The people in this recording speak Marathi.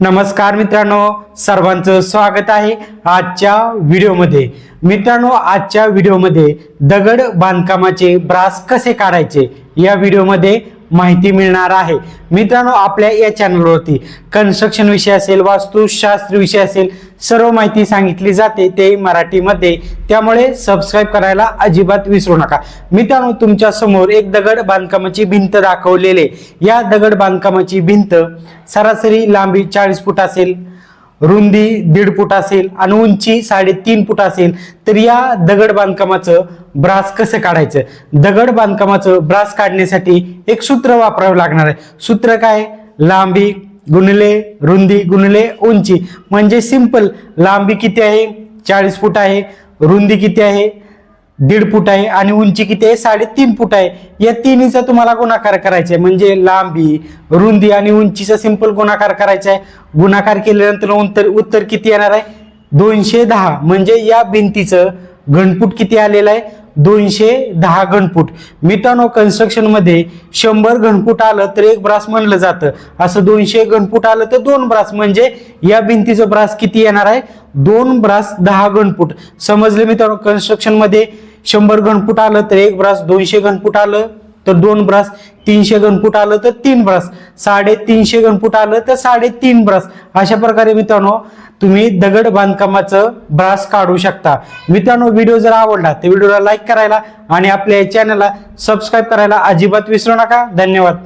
नमस्कार मित्रांनो, सर्वांचं स्वागत आहे आजच्या व्हिडिओमध्ये। मित्रांनो, आजच्या व्हिडिओमध्ये दगड बांधकामाचे ब्रास कसे काढायचे या व्हिडिओमध्ये माहिती मिळणार आहे। मित्रांनो, आपल्या या चॅनलवरती कन्स्ट्रक्शन विषय असेल, वास्तुशास्त्र विषय असेल, सर्व माहिती सांगितली जाते ते मराठीमध्ये, त्यामुळे सबस्क्राइब करायला अजिबात विसरू नका। मित्रांनो, तुमच्या समोर एक दगड बांधकामाची भिंत दाखवलेली, या दगड बांधकामाची भिंत सरासरी लांबी 40 फूट असेल, रुंदी 1.5 फूट असेल आणि उंची 3.5 फूट असेल। तर या दगड बांधकामाचं ब्रास कसं काढायचं? दगड बांधकामाचं ब्रास काढण्यासाठी एक सूत्र वापरावं लागणार आहे। सूत्र काय? लांबी गुणिले रुंदी गुणिले उंची। म्हणजे सिंपल, लांबी किती आहे? 40 फूट आहे, रुंदी किती आहे? 1.5 फूट आहे आणि उंची किती आहे? 3.5 फूट आहे। या तिन्हीचा तुम्हाला गुणाकार करायचा आहे, म्हणजे लांबी, रुंदी आणि उंचीचा सिंपल गुणाकार करायचा आहे। गुणाकार केल्यानंतर उत्तर किती येणार आहे? 210। म्हणजे या भिंतीचं घनफूट किती आलेलं आहे? 210 घनफूट। मित्रांनो, कन्स्ट्रक्शन मध्ये 100 घनफूट आलं तर एक ब्रास म्हणलं जातं, असं 200 घनफूट आलं तर 2 ब्रास। म्हणजे या भिंतीचं ब्रास किती येणार आहे? 2 ब्रास 10 घनफूट। समजले मित्रांनो? कन्स्ट्रक्शन मध्ये 100 घनफूट आलं तर एक ब्रास, 200 घनफूट आलं तर 2 ब्रास, 300 घनफूट आलं तर 3 ब्रास, 350 घनफूट आलं तर 3.5 ब्रास। अशा प्रकारे मित्रांनो तुम्ही दगड बांधकामाचं ब्रास काढू शकता। मित्रांनो, व्हिडिओ जर आवडला तर व्हिडिओला लाईक करायला आणि आपल्या चॅनलला सबस्क्राइब करायला अजिबात विसरू नका। धन्यवाद।